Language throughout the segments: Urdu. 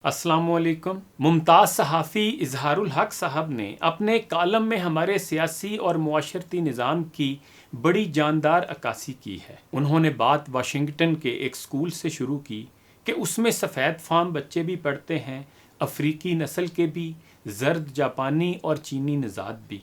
السلام علیکم۔ ممتاز صحافی اظہار الحق صاحب نے اپنے کالم میں ہمارے سیاسی اور معاشرتی نظام کی بڑی جاندار عکاسی کی ہے۔ انہوں نے بات واشنگٹن کے ایک اسکول سے شروع کی کہ اس میں سفید فام بچے بھی پڑھتے ہیں، افریقی نسل کے بھی، زرد جاپانی اور چینی نژاد بھی۔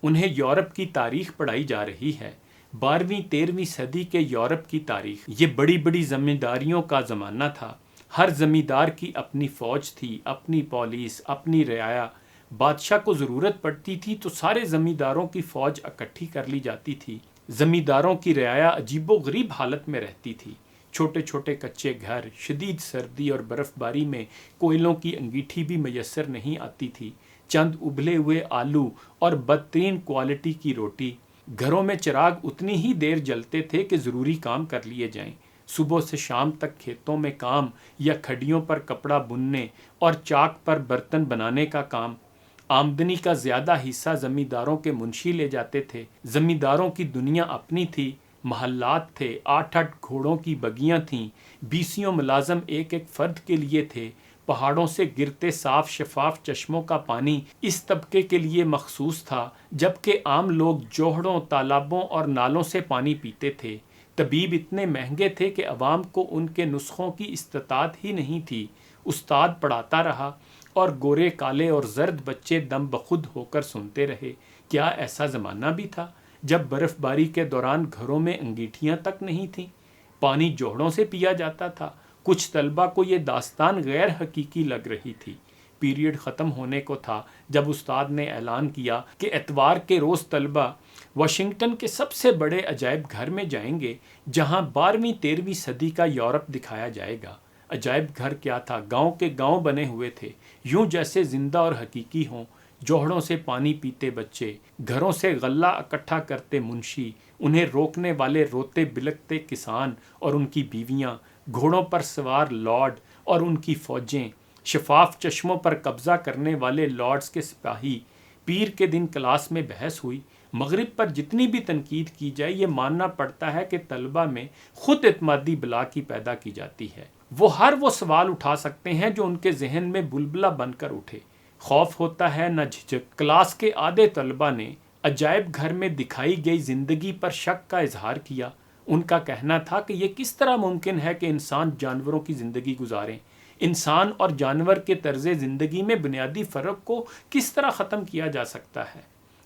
انہیں یورپ کی تاریخ پڑھائی جا رہی ہے، 12ویں 13ویں صدی کے یورپ کی تاریخ۔ یہ بڑی بڑی زمینداریوں کا زمانہ تھا۔ ہر زمیندار کی اپنی فوج تھی، اپنی پولیس، اپنی رعایا۔ بادشاہ کو ضرورت پڑتی تھی تو سارے زمینداروں کی فوج اکٹھی کر لی جاتی تھی۔ زمینداروں کی رعایا عجیب و غریب حالت میں رہتی تھی۔ چھوٹے چھوٹے کچے گھر، شدید سردی اور برف باری میں کوئلوں کی انگیٹھی بھی میسر نہیں آتی تھی، چند ابلے ہوئے آلو اور بدترین کوالٹی کی روٹی۔ گھروں میں چراغ اتنی ہی دیر جلتے تھے کہ ضروری کام کر لیے جائیں۔ صبح سے شام تک کھیتوں میں کام یا کھڈیوں پر کپڑا بننے اور چاک پر برتن بنانے کا کام۔ آمدنی کا زیادہ حصہ زمینداروں کے منشی لے جاتے تھے۔ زمینداروں کی دنیا اپنی تھی، محلات تھے، 8 گھوڑوں کی بگیاں تھیں، 20 ملازم ایک ایک فرد کے لیے تھے۔ پہاڑوں سے گرتے صاف شفاف چشموں کا پانی اس طبقے کے لیے مخصوص تھا، جبکہ عام لوگ جوہڑوں، تالابوں اور نالوں سے پانی پیتے تھے۔ طبیب اتنے مہنگے تھے کہ عوام کو ان کے نسخوں کی استطاعت ہی نہیں تھی۔ استاد پڑھاتا رہا اور گورے، کالے اور زرد بچے دم بخود ہو کر سنتے رہے۔ کیا ایسا زمانہ بھی تھا جب برف باری کے دوران گھروں میں انگیٹھیاں تک نہیں تھیں؟ پانی جوہڑوں سے پیا جاتا تھا۔ کچھ طلبہ کو یہ داستان غیر حقیقی لگ رہی تھی۔ پیریڈ ختم ہونے کو تھا جب استاد نے اعلان کیا کہ اتوار کے روز طلبہ واشنگٹن کے سب سے بڑے عجائب گھر میں جائیں گے، جہاں 12ویں 13ویں صدی کا یورپ دکھایا جائے گا۔ عجائب گھر کیا تھا؟ گاؤں کے گاؤں بنے ہوئے تھے، یوں جیسے زندہ اور حقیقی ہوں۔ جوہڑوں سے پانی پیتے بچے، گھروں سے غلہ اکٹھا کرتے منشی، انہیں روکنے والے روتے بلکتے کسان اور ان کی بیویاں، گھوڑوں پر سوار لارڈ اور ان کی فوجیں، شفاف چشموں پر قبضہ کرنے والے لارڈز کے سپاہی۔ پیر کے دن کلاس میں بحث ہوئی۔ مغرب پر جتنی بھی تنقید کی جائے، یہ ماننا پڑتا ہے کہ طلبہ میں خود اعتمادی بلا کی پیدا کی جاتی ہے۔ وہ سوال اٹھا سکتے ہیں جو ان کے ذہن میں بلبلہ بن کر اٹھے۔ خوف ہوتا ہے نہ جھجک۔ کلاس کے آدھے طلبہ نے عجائب گھر میں دکھائی گئی زندگی پر شک کا اظہار کیا۔ ان کا کہنا تھا کہ یہ کس طرح ممکن ہے کہ انسان جانوروں کی زندگی گزاریں؟ انسان اور جانور کے طرز زندگی میں بنیادی فرق کو کس طرح ختم کیا جا سکتا ہے؟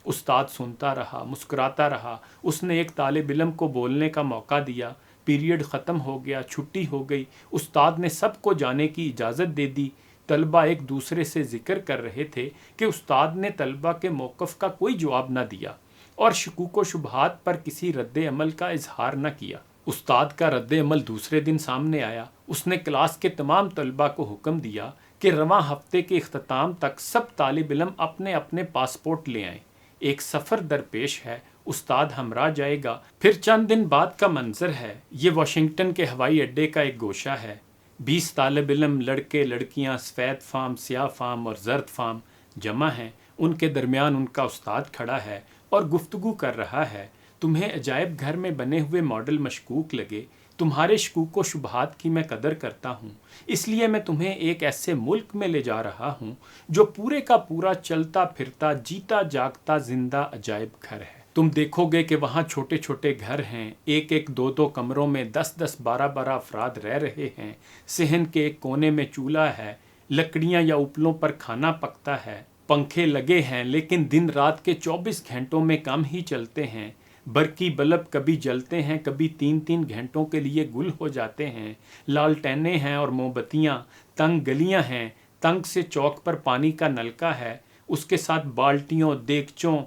استاد سنتا رہا، مسکراتا رہا۔ اس نے ایک طالب علم کو بولنے کا موقع دیا۔ پیریڈ ختم ہو گیا، چھٹی ہو گئی۔ استاد نے سب کو جانے کی اجازت دے دی۔ طلبہ ایک دوسرے سے ذکر کر رہے تھے کہ استاد نے طلبہ کے موقف کا کوئی جواب نہ دیا اور شکوک و شبہات پر کسی رد عمل کا اظہار نہ کیا۔ استاد کا رد عمل دوسرے دن سامنے آیا۔ اس نے کلاس کے تمام طلبہ کو حکم دیا کہ رواں ہفتے کے اختتام تک سب طالب علم اپنے اپنے پاسپورٹ لے آئیں۔ ایک سفر درپیش ہے، استاد ہمراہ جائے گا۔ پھر چند دن بعد کا منظر ہے۔ یہ واشنگٹن کے ہوائی اڈے کا ایک گوشہ ہے۔ 20 طالب علم، لڑکے لڑکیاں، سفید فام، سیاہ فام اور زرد فام جمع ہیں۔ ان کے درمیان ان کا استاد کھڑا ہے اور گفتگو کر رہا ہے۔ تمہیں عجائب گھر میں بنے ہوئے ماڈل مشکوک لگے، تمہارے شکوک و شبہات کی میں قدر کرتا ہوں، اس لیے میں تمہیں ایک ایسے ملک میں لے جا رہا ہوں جو پورے کا پورا چلتا پھرتا، جیتا جاگتا زندہ عجائب گھر ہے۔ تم دیکھو گے کہ وہاں چھوٹے چھوٹے گھر ہیں، ایک ایک دو دو کمروں میں 10 12 افراد رہ رہے ہیں۔ صحن کے ایک کونے میں چولہا ہے، لکڑیاں یا اوپلوں پر کھانا پکتا ہے۔ پنکھے لگے ہیں لیکن دن رات کے 24 گھنٹوں میں کم ہی چلتے ہیں۔ برقی بلب کبھی جلتے ہیں، کبھی 3 گھنٹوں کے لیے گل ہو جاتے ہیں۔ لالٹینیں ہیں اور موم بتیاں۔ تنگ گلیاں ہیں، تنگ سے چوک پر پانی کا نلکا ہے، اس کے ساتھ بالٹیوں، دیگچوں،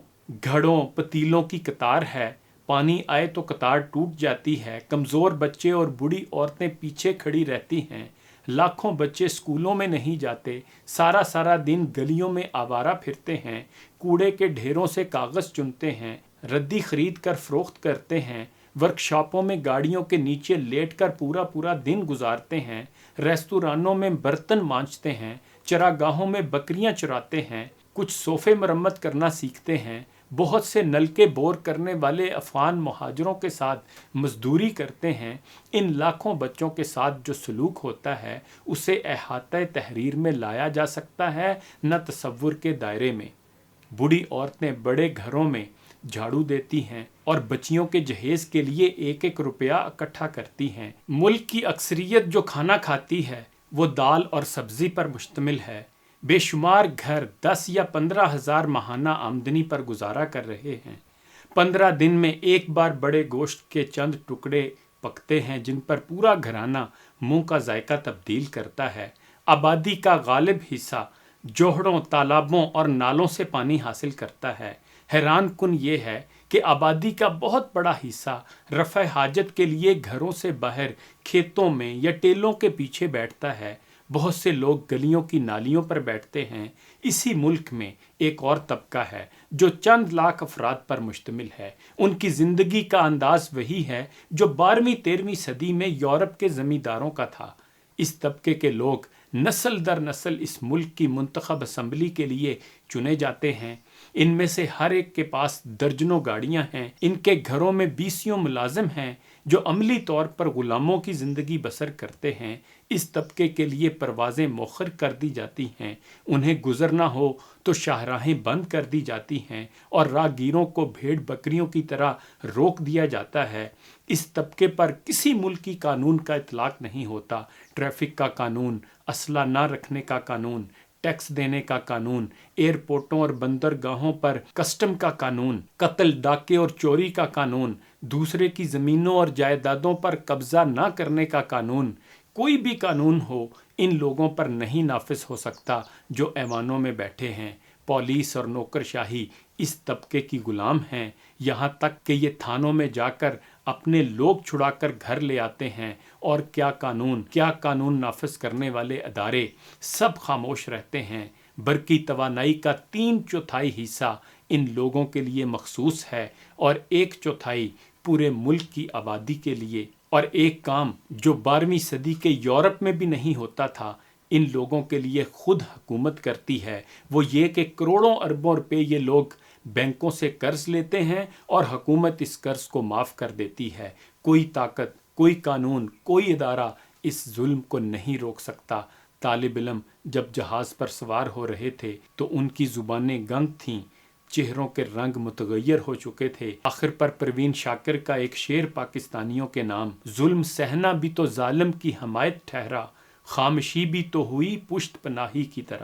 گھڑوں، پتیلوں کی قطار ہے۔ پانی آئے تو قطار ٹوٹ جاتی ہے۔ کمزور بچے اور بوڑھی عورتیں پیچھے کھڑی رہتی ہیں۔ لاکھوں بچے اسکولوں میں نہیں جاتے، سارا دن گلیوں میں آوارہ پھرتے ہیں، کوڑے کے ڈھیروں سے کاغذ چنتے ہیں، ردی خرید کر فروخت کرتے ہیں، ورکشاپوں میں گاڑیوں کے نیچے لیٹ کر پورا دن گزارتے ہیں، ریستورانوں میں برتن مانجتے ہیں، چراگاہوں میں بکریاں چراتے ہیں، کچھ صوفے مرمت کرنا سیکھتے ہیں، بہت سے نلکے بور کرنے والے افغان مہاجروں کے ساتھ مزدوری کرتے ہیں، ان لاکھوں بچوں کے ساتھ جو سلوک ہوتا ہے اسے احاطہ تحریر میں لایا جا سکتا ہے نہ تصور کے دائرے میں۔ بوڑھی عورتیں بڑے گھروں میں جھاڑو دیتی ہیں اور بچیوں کے جہیز کے لیے 1-1 روپیہ اکٹھا کرتی ہیں۔ ملک کی اکثریت جو کھانا کھاتی ہے وہ دال اور سبزی پر مشتمل ہے۔ بے شمار گھر 10 یا 15 ہزار ماہانہ آمدنی پر گزارا کر رہے ہیں۔ 15 دن میں ایک بار بڑے گوشت کے چند ٹکڑے پکتے ہیں جن پر پورا گھرانہ منہ کا ذائقہ تبدیل کرتا ہے۔ آبادی کا غالب حصہ جوہڑوں، تالابوں اور نالوں سے پانی حاصل کرتا ہے۔ حیران کن یہ ہے کہ آبادی کا بہت بڑا حصہ رفع حاجت کے لیے گھروں سے باہر کھیتوں میں یا ٹیلوں کے پیچھے بیٹھتا ہے۔ بہت سے لوگ گلیوں کی نالیوں پر بیٹھتے ہیں۔ اسی ملک میں ایک اور طبقہ ہے جو چند لاکھ افراد پر مشتمل ہے۔ ان کی زندگی کا انداز وہی ہے جو 12ویں-13ویں صدی میں یورپ کے زمینداروں کا تھا۔ اس طبقے کے لوگ نسل در نسل اس ملک کی منتخب اسمبلی کے لیے چنے جاتے ہیں۔ ان میں سے ہر ایک کے پاس درجنوں گاڑیاں ہیں۔ ان کے گھروں میں 20 ملازم ہیں جو عملی طور پر غلاموں کی زندگی بسر کرتے ہیں۔ اس طبقے کے لیے پروازیں مؤخر کر دی جاتی ہیں، انہیں گزرنا ہو تو شاہراہیں بند کر دی جاتی ہیں اور راہگیروں کو بھیڑ بکریوں کی طرح روک دیا جاتا ہے۔ اس طبقے پر کسی ملکی قانون کا اطلاق نہیں ہوتا۔ ٹریفک کا قانون، اسلحہ نہ رکھنے کا قانون، ٹیکس دینے کا قانون، ایئرپورٹوں اور بندرگاہوں پر کسٹم کا قانون، قتل، ڈاکے اور چوری کا قانون، دوسرے کی زمینوں اور جائیدادوں پر قبضہ نہ کرنے کا قانون، کوئی بھی قانون ہو ان لوگوں پر نہیں نافذ ہو سکتا جو ایوانوں میں بیٹھے ہیں۔ پولیس اور نوکرشاہی اس طبقے کی غلام ہیں، یہاں تک کہ یہ تھانوں میں جا کر اپنے لوگ چھڑا کر گھر لے آتے ہیں، اور کیا قانون نافذ کرنے والے ادارے سب خاموش رہتے ہیں۔ برقی توانائی کا 3/4 حصہ ان لوگوں کے لیے مخصوص ہے اور 1/4 پورے ملک کی آبادی کے لیے۔ اور ایک کام جو 12ویں صدی کے یورپ میں بھی نہیں ہوتا تھا ان لوگوں کے لیے خود حکومت کرتی ہے، وہ یہ کہ کروڑوں اربوں روپے یہ لوگ بینکوں سے قرض لیتے ہیں اور حکومت اس قرض کو معاف کر دیتی ہے۔ کوئی طاقت، کوئی قانون، کوئی ادارہ اس ظلم کو نہیں روک سکتا۔ طالب علم جب جہاز پر سوار ہو رہے تھے تو ان کی زبانیں گنگ تھیں، چہروں کے رنگ متغیر ہو چکے تھے۔ آخر پر پروین شاکر کا ایک شعر پاکستانیوں کے نام: ظلم سہنا بھی تو ظالم کی حمایت ٹھہرا، خاموشی بھی تو ہوئی پشت پناہی کی طرح۔